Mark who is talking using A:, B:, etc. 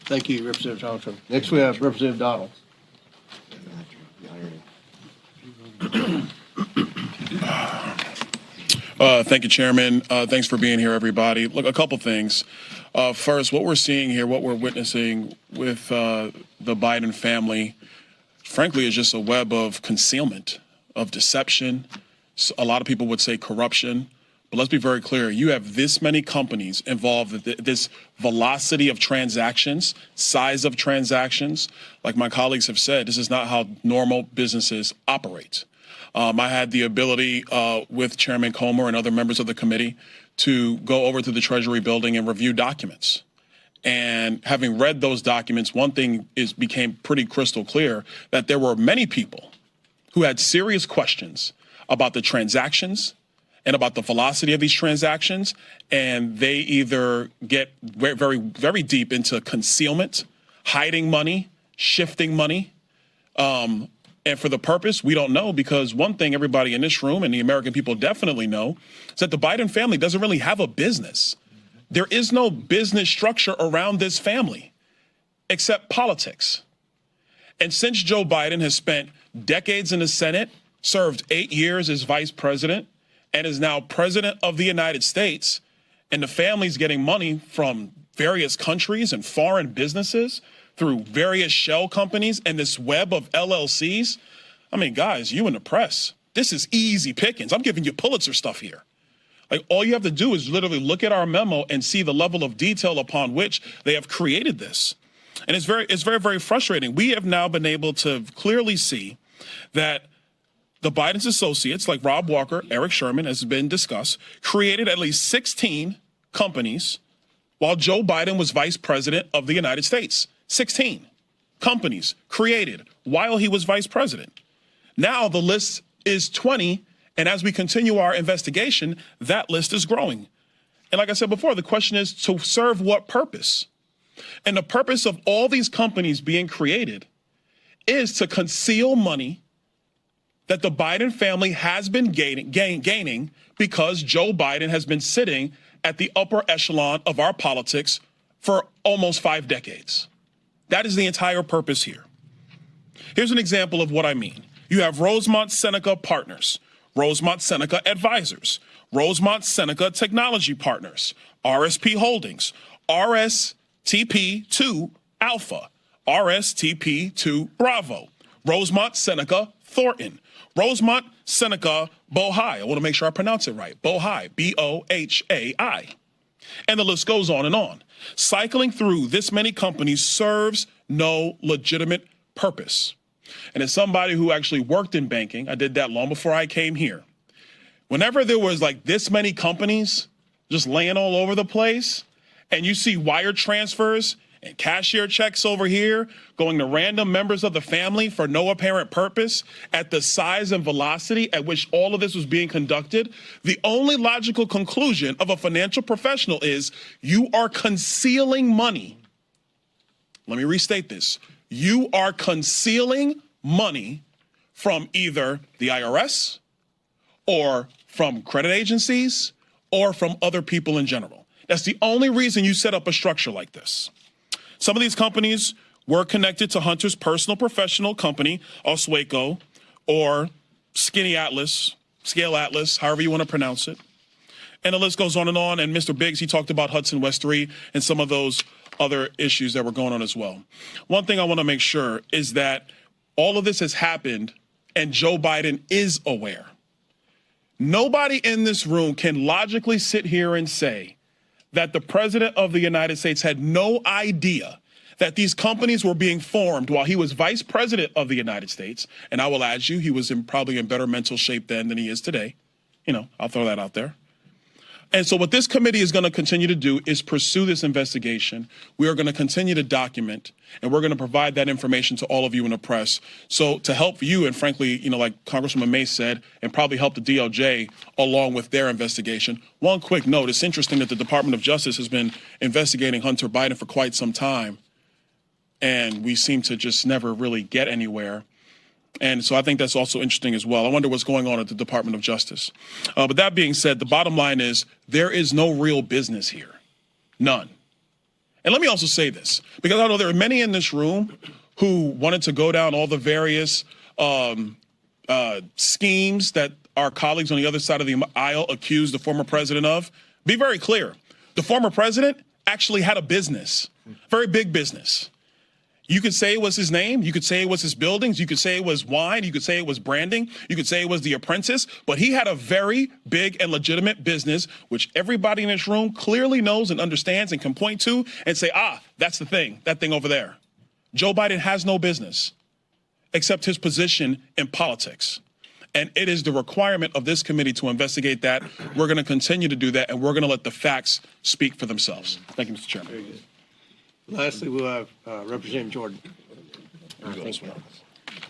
A: Thank you, Representative Johnson. Next, we have Representative Donald.
B: Thank you, Chairman. Thanks for being here, everybody. Look, a couple things. First, what we're seeing here, what we're witnessing with the Biden family, frankly, is just a web of concealment, of deception. A lot of people would say corruption. But let's be very clear. You have this many companies involved with this velocity of transactions, size of transactions. Like my colleagues have said, this is not how normal businesses operate. I had the ability with Chairman Comer and other members of the committee to go over to the Treasury building and review documents. And having read those documents, one thing became pretty crystal clear, that there were many people who had serious questions about the transactions and about the velocity of these transactions, and they either get very, very deep into concealment, hiding money, shifting money, and for the purpose, we don't know, because one thing everybody in this room and the American people definitely know is that the Biden family doesn't really have a business. There is no business structure around this family except politics. And since Joe Biden has spent decades in the Senate, served 8 years as vice president, and is now president of the United States, and the family's getting money from various countries and foreign businesses through various shell companies and this web of LLCs. I mean, guys, you in the press, this is easy pickings. I'm giving you Pulitzer stuff here. Like, all you have to do is literally look at our memo and see the level of detail upon which they have created this. And it's very, very frustrating. We have now been able to clearly see that the Biden's associates, like Rob Walker, Eric Sherman, as has been discussed, created at least 16 companies while Joe Biden was vice president of the United States. 16 companies created while he was vice president. Now the list is 20, and as we continue our investigation, that list is growing. And like I said before, the question is, to serve what purpose? And the purpose of all these companies being created is to conceal money that the Biden family has been gaining because Joe Biden has been sitting at the upper echelon of our politics for almost 5 decades. That is the entire purpose here. Here's an example of what I mean. You have Rosemont Seneca Partners, Rosemont Seneca Advisors, Rosemont Seneca Technology Partners, RSP Holdings, RSTP2 Alpha, RSTP2 Bravo, Rosemont Seneca Thornton, Rosemont Seneca Bohai. I want to make sure I pronounce it right. Bohai, B-O-H-A-I. And the list goes on and on. Cycling through this many companies serves no legitimate purpose. And as somebody who actually worked in banking, I did that long before I came here. Whenever there was like this many companies just laying all over the place, and you see wire transfers and cashier checks over here going to random members of the family for no apparent purpose at the size and velocity at which all of this was being conducted, the only logical conclusion of a financial professional is you are concealing money. Let me restate this. You are concealing money from either the IRS or from credit agencies or from other people in general. That's the only reason you set up a structure like this. Some of these companies were connected to Hunter's personal professional company, Oswego, or Skinny Atlas, Scale Atlas, however you want to pronounce it. And the list goes on. And Mr. Biggs, he talked about Hudson West 3 and some of those other issues that were going on as well. One thing I want to make sure is that all of this has happened and Joe Biden is aware. Nobody in this room can logically sit here and say that the president of the United States had no idea that these companies were being formed while he was vice president of the United States. And I will add you, he was probably in better mental shape then than he is today. You know, I'll throw that out there. And so what this committee is going to continue to do is pursue this investigation. We are going to continue to document, and we're going to provide that information to all of you in the press. So to help you, and frankly, you know, like Congresswoman May said, and probably help the DOJ along with their investigation. One quick note, it's interesting that the Department of Justice has been investigating Hunter Biden for quite some time, and we seem to just never really get anywhere. And so I think that's also interesting as well. I wonder what's going on at the Department of Justice. But that being said, the bottom line is there is no real business here. None. And let me also say this, because I know there are many in this room who wanted to go down all the various schemes that our colleagues on the other side of the aisle accused the former president of. Be very clear. The former president actually had a business, very big business. You could say it was his name. You could say it was his buildings. You could say it was wine. You could say it was branding. You could say it was The Apprentice. But he had a very big and legitimate business, which everybody in this room clearly knows and understands and can point to and say, that's the thing, that thing over there. Joe Biden has no business except his position in politics. And it is the requirement of this committee to investigate that. We're going to continue to do that, and we're going to let the facts speak for themselves. Thank you, Mr. Chairman.
A: Lastly, we'll have Representative Jordan.
C: Thank you.